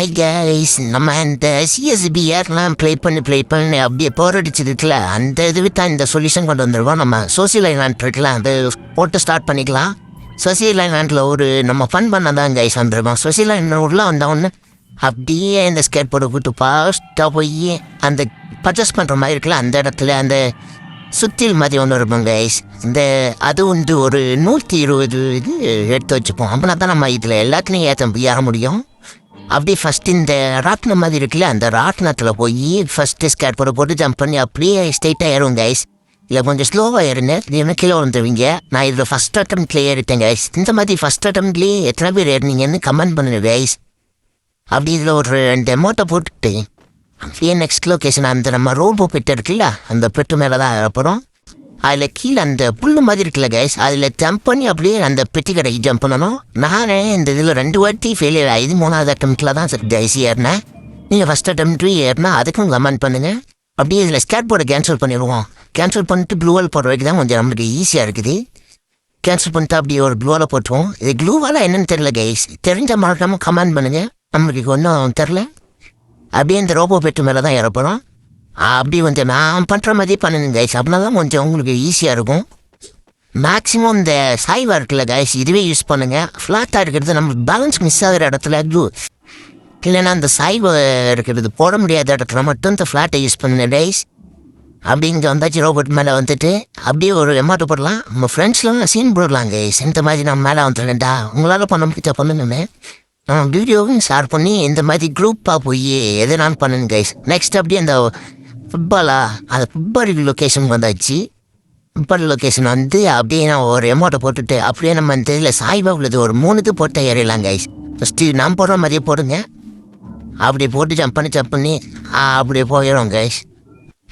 Hi guys, நம்ம இந்த சிஎஸ்பிஆர்லாம் play பண்ணி அப்படியே போர் அடிச்சிருக்குல, அந்த இது விட்டா இந்த சொல்யூஷன் கொண்டு வந்துடுவோம். நம்ம சோசியல் ஐலாண்ட் இருக்குல்ல, அது போட்டு ஸ்டார்ட் பண்ணிக்கலாம். சோசியல் ஐலாண்டில் ஒரு நம்ம ஃபன் பண்ண தான் கைஸ் வந்துடுவோம். சோசியல் ஐலாண்ட் உள்ள வந்தவொடனே அப்படியே இந்த ஸ்கேட் போர்டை கூட்டு ஃபாஸ்ட்டாக போய் அந்த பர்ச்சேஸ் பண்ணுற மாதிரி இருக்குல்ல, அந்த இடத்துல அந்த சுத்தில் மாதிரி ஒன்று இருப்போம் கைஸ். அது வந்து ஒரு 120 இது எடுத்து வச்சுப்போம். அப்படின்னா தான் நம்ம இதில் எல்லாத்துலேயும் ஏற முடியும். அப்படியே ஃபஸ்ட்டு இந்த ராட்டினம் மாதிரி இருக்குல்ல, அந்த ராட்டினத்தில் போய் ஃபஸ்ட்டு ஸ்கேட் போட்டு ஜம்ப் பண்ணி அப்படியே ஸ்ட்ரெயிட்டாக ஏறும் கைஸ். இல்லை கொஞ்சம் ஸ்லோவாக ஏறினேன், இல்லைன்னா கீழே வந்துடுவீங்க. நான் இதில் ஃபஸ்ட் அட்டம்ப்ட்லேயே ஏறிட்டேன் கைஸ். இந்த மாதிரி ஃபஸ்ட் அட்டம்ப்ட்லேயே எத்தனை பேர் ஏறினீங்கன்னு கமெண்ட் பண்ணுங்க கைஸ். அப்படி இதில் ஒரு 2 அமௌண்ட்டை போட்டுட்டு அப்படியே நெக்ஸ்ட் லொக்கேஷன் அந்த நம்ம ரோபோ பெட்டு இருக்குல்ல, அந்த பெட்டு மேலே தான் அப்புறம் அதில் கீழே அந்த புல்லு மாதிரி இருக்குல்ல கைஸ், அதில் ஜம்ப் பண்ணி அப்படியே அந்த பெட்டி கடைக்கு ஜம்ப் பண்ணணும். நானே இந்த இதில் 2 வாட்டி ஃபெயிலியர் ஆகிது. 3வது அட்டம்ப்டில் தான் கைஸ் ஏறினேன். நீங்கள் ஃபஸ்ட் அட்டம்ப்ட் ஏறினா அதுக்கும் கமெண்ட் பண்ணுங்கள். அப்படியே இதில் ஸ்கேட் போர்டை கேன்சல் பண்ணிடுவோம். கேன்சல் பண்ணிட்டு க்ளூவால் போடுற வரைக்கும் தான் கொஞ்சம் நம்மளுக்கு ஈஸியாக இருக்குது. கேன்சல் பண்ணிட்டு அப்படியே ஒரு க்ளூவால் போட்டுருவோம். இது க்ளூவால் என்னன்னு தெரில கைஸ், தெரிஞ்ச மறக்காமல் கமெண்ட் பண்ணுங்கள். நம்மளுக்கு ஒன்றும் தெரில. அப்படியே இந்த ரோபோ பெட்டு மேலே தான் ஏறப்போகிறோம். அப்படி வந்து நான் பண்ணுற மாதிரி பண்ணுங்க கைஸ், அப்படின்னா தான் கொஞ்சம் உங்களுக்கு ஈஸியாக இருக்கும். மேக்ஸிமம் இந்த சாய்வாக இருக்குல்ல கைஸ், இதுவே யூஸ் பண்ணுங்கள். ஃப்ளாட்டாக இருக்கிறது நம்ம பேலன்ஸ் மிஸ் ஆகிற இடத்துல இல்லைன்னா அந்த சாய்வு இருக்கிறது போட முடியாத இடத்துல மட்டும் இந்த ஃப்ளாட்டை யூஸ் பண்ணுங்க கைஸ். அப்படி இங்கே வந்தாச்சு ரோபோட் மேலே வந்துட்டு அப்படியே ஒரு எமாட்டோ போடலாம். நம்ம ஃப்ரெண்ட்ஸ்லாம் சீன் போடலாம் கைஸ். இந்த மாதிரி நம்ம மேலே வந்துட்டேன்டா, உங்களால் பண்ண முடிச்சா பண்ணுங்கன்னு வீடியோவும் ஷேர் பண்ணி இந்த மாதிரி குரூப்பாக போய் எதுனாலும் பண்ணுங்க கைஸ். நெக்ஸ்ட் அப்படியே அந்த அந்த ஃபுட்பால் லொக்கேஷன் வந்தாச்சு. ஃபுட்பால் லொக்கேஷன் வந்து அப்படியே நான் ஒரு எமௌண்ட்டை போட்டுட்டு அப்படியே நம்ம இந்த இதில் சாய்வாக உள்ளது ஒரு 3 இது போட்டு ஏறிடலாம் கைஸ். ஃபஸ்ட்டு நான் போடுற மாதிரியே போடுங்க. அப்படியே போட்டு ஜம்ப் பண்ணி அப்படியே போயிடும் கைஸ்.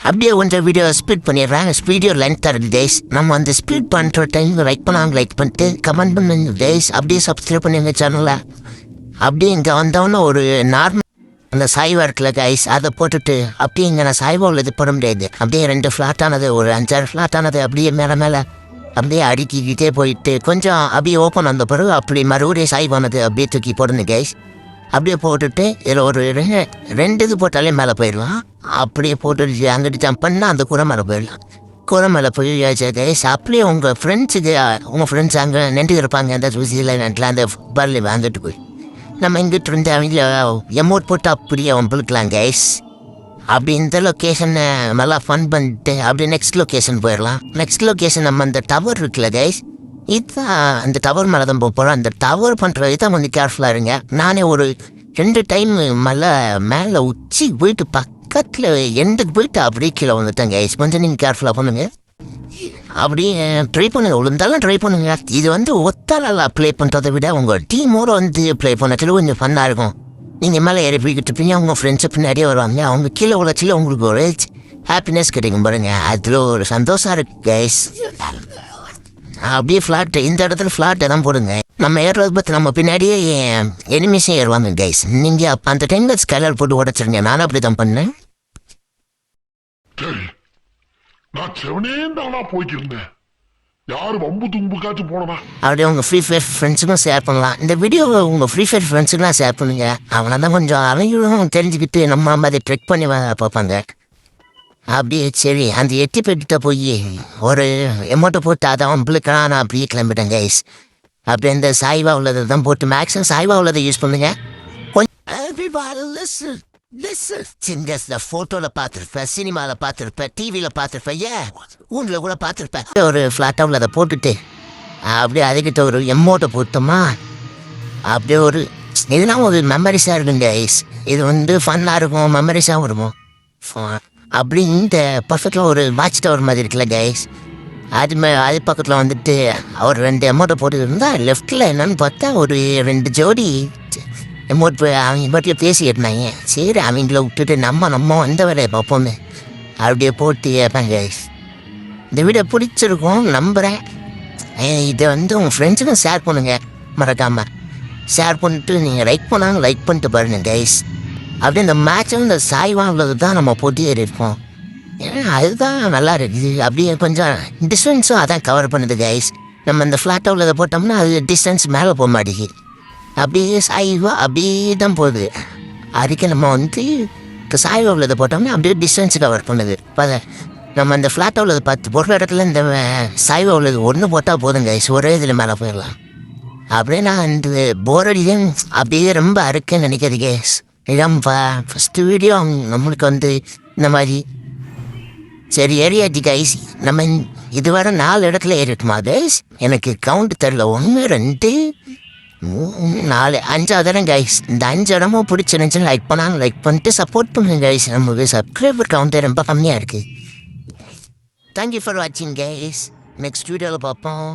அப்படியே கொஞ்சம் வீடியோ ஸ்பீட் பண்ணிடுறேன். வீடியோ லென்த்தாக இருக்குது கைஸ். நம்ம அந்த ஸ்பீட் பண்ணுற டைம் லைக் பண்ணிட்டு கமெண்ட் பண்ணுங்க கைஸ். அப்படியே சப்ஸ்கிரைப் பண்ணுங்க சேனலை. அப்படியே இங்கே வந்தவொன்னே ஒரு நார்மல் அந்த சாய்வா இருக்குல்ல கைஸ், அதை போட்டுட்டு அப்படியே இங்கே நான் சாய்வா உள்ளது போட முடியாது. அப்படியே 2 ஃப்ளாட்டானது ஒரு 5-6 ஃப்ளாட்டானது அப்படியே மேலே அப்படியே அடுக்கிக்கிட்டே போயிட்டு கொஞ்சம் அப்படியே ஓப்பன் வந்த பிறகு அப்படி மறுபடியும் சாய்வானது அப்படியே தூக்கி போடணும் கைஸ். அப்படியே போட்டுட்டு இதில் ஒரு 2 இது போட்டாலே மேலே போயிடலாம். அப்படியே போட்டுட்டு அங்கிட்டு ஜம்ப் பண்ணால் அந்த கூரை மேலே போயிடலாம். கூரை மேலே போய் கைஸ். அப்படியே உங்கள் ஃப்ரெண்ட்ஸ் அங்கே நின்று இருப்பாங்க அந்த சூசியில் அந்த ஃபுட்பால் வாங்கிட்டு போய் நம்ம இங்கிட்டு இருந்து அவங்க எமௌண்ட் போட்டு அப்படியே அவங்களுக்கலாம் கைஸ். அப்படி இந்த லொக்கேஷனை நல்லா ஃபன் பண்ணிட்டு அப்படியே நெக்ஸ்ட் லொக்கேஷன் போயிடலாம். நெக்ஸ்ட் லொக்கேஷன் நம்ம அந்த டவர் இருக்குல்ல கைஸ், இதுதான் அந்த டவர் மேலே தான் போகிறோம். அந்த டவர் பண்ணுறது தான் கொஞ்சம் கேர்ஃபுல்லாக இருங்க. நானே ஒரு 2 டைம் மேலே உச்சி போயிட்டு பக்கத்தில் எண்டுக்கு போயிட்டு அப்படியே கீழே வந்துட்டேன் கைஸ். கொஞ்சம் நீங்கள் கேர்ஃபுல்லாக பண்ணுங்க. அப்படியே ட்ரை பண்ணுங்க, விழுந்தாலும் ட்ரை பண்ணுங்க. இது வந்து ஒத்தாலாம் ப்ளே பண்ணுறதை விட உங்கள் டீமோடு வந்து ப்ளே பண்ணச்சில் கொஞ்சம் ஃபன்னாக இருக்கும். நீங்கள் மேலே ஏறி போய்கிட்டு இருப்பீங்க, உங்கள் ஃப்ரெண்ட்ஸு பின்னாடியே வருவாங்க. அவங்க கீழே உழைச்சில உங்களுக்கு ஒரு ஹாப்பினஸ் கிடைக்கும் பாருங்க. அதில் ஒரு சந்தோஷம் இருக்குது கைஸ். அப்படியே ஃப்ளாட்டு இந்த இடத்துல ஃப்ளாட்டை தான் போடுங்க. நம்ம ஏறுறது பார்த்து நம்ம பின்னாடியே எனிமிஸும் ஏறுவாங்க கைஸ். நீங்கள் அப்போ அந்த டைமில் ஸ்கேலர் போட்டு உடச்சிருங்க. நானும் அப்படி தான் பண்ணேன். நான் செவனேந்தானா போய்க்கிருந்தேன். யாரு வம்பு தும்புக்காச்சு போனனா அப்படியே உங்கள் ஃப்ரீ ஃபயர் ஃப்ரெண்ட்ஸுக்கும் ஷேர் பண்ணலாம். இந்த வீடியோவை உங்கள் ஃப்ரீ ஃபயர் ஃப்ரெண்ட்ஸுக்கெலாம் ஷேர் பண்ணுங்க. அவனை தான் கொஞ்சம் அவங்களும் தெரிஞ்சுக்கிட்டு நம்ம மாதிரி ட்ரெக் பண்ணி பார்ப்பாங்க. அப்படியே சரி அந்த எட்டி போய்கிட்ட போய் ஒரு எமௌண்ட்டை போட்டு அதை அவங்களுக்கெல்லாம் நான் அப்படியே கிளம்பிட்டேன் கைஸ். அப்படியே இந்த சாய்வா உள்ளதை தான் போட்டு மேக்ஸிமம் சாய்வா உள்ளதை யூஸ் பண்ணுங்க. இந்த ஃபோட்டோவில் பார்த்துருப்பேன், சினிமாவில் பார்த்துருப்பேன், டிவியில் பார்த்துருப்பேன், ஊரில் கூட பார்த்துருப்பேன். ஒரு ஃப்ளாட்டாக உள்ளதை போட்டுட்டு அப்படியே அதுக்கிட்ட ஒரு எமௌண்ட்டை போட்டோமா அப்படியே ஒரு இதெல்லாம் ஒரு மெமரிஸாக இருக்குங்க கைஸ். இது வந்து ஃபன்னாக இருக்கும், மெமரிஸாகவும் இருக்கும். அப்படி இந்த பர்ஃபெக்டாக ஒரு வாட்ச் டவர் மாதிரி இருக்குல்ல கைஸ், அது பக்கத்தில் வந்துட்டு அவர் 2 எமௌண்ட்டை போட்டு இருந்தால் லெஃப்டில் என்னன்னு பார்த்தா ஒரு 2 ஜோடி எமௌண்ட் அவங்க பாட்டில் பேசிக்கிட்டாங்க. சரி அவங்கள விட்டுட்டு நம்ம வந்த வேலையை பார்ப்போமே அப்படியே போட்டு ஏற்பாங்க கைஸ். இந்த வீடியோ பிடிச்சிருக்கும் நம்புகிறேன். இதை வந்து உங்கள் ஃப்ரெண்ட்ஸுக்கும் ஷேர் பண்ணுங்கள். மறக்காமல் ஷேர் பண்ணிட்டு நீங்கள் லைக் பண்ணாங்க லைக் பண்ணிட்டு பாருங்கள் கைஸ். அப்படியே இந்த மேட்சும் இந்த சாய்வாக உள்ளது தான் நம்ம போட்டி ஏறி இருப்போம். ஏன்னா அதுதான் நல்லா இருக்குது. அப்படியே கொஞ்சம் டிஸ்டன்ஸும் அதான் கவர் பண்ணுது கைஸ். நம்ம இந்த ஃப்ளாட்டாக உள்ளதை போட்டோம்னா அது டிஸ்டன்ஸ் மேலே போக மாட்டேங்குது. அப்படியே சாய்வா அப்படியே தான் போகுது. அதுக்கு நம்ம வந்து இப்போ சாய்வா உள்ளதை போட்டோம்னா அப்படியே டிஸ்டன்ஸு கவர் பண்ணுது நம்ம அந்த ஃப்ளாட்டாக உள்ளது 10 போடுற இடத்துல இந்த சாய்வா உள்ளது 1 போட்டால் போதும் கைஸ், ஒரே இதில் மேலே போயிடலாம். அப்படியே நான் இந்த போரடியும் அப்படியே ரொம்ப அறுக்கேன்னு நினைக்கிறது கேஸ். இதான் ஃபஸ்ட்டு வீடியோ நம்மளுக்கு வந்து இந்த மாதிரி சரி ஏறியாச்சு கைஸ். நம்ம இதுவரை 4 இடத்துல ஏறிட்டுமா கைஸ், எனக்கு கவுண்ட் தெரில. 1 2 3 4 5 இடம் கைஸ். இந்த 5 இடமும் பிடிச்சிருந்துச்சுன்னு லைக் பண்ணாலும் லைக் பண்ணிட்டு சப்போர்ட் பண்ணுங்க கைஸ். நமக்கு சப்ஸ்கிரைபர் கவுண்டே ரொம்ப கம்மியாக இருக்குது. தேங்க்யூ ஃபார் வாட்சிங் கைஸ். நெக்ஸ்ட் வீடியோவில் பார்ப்போம்.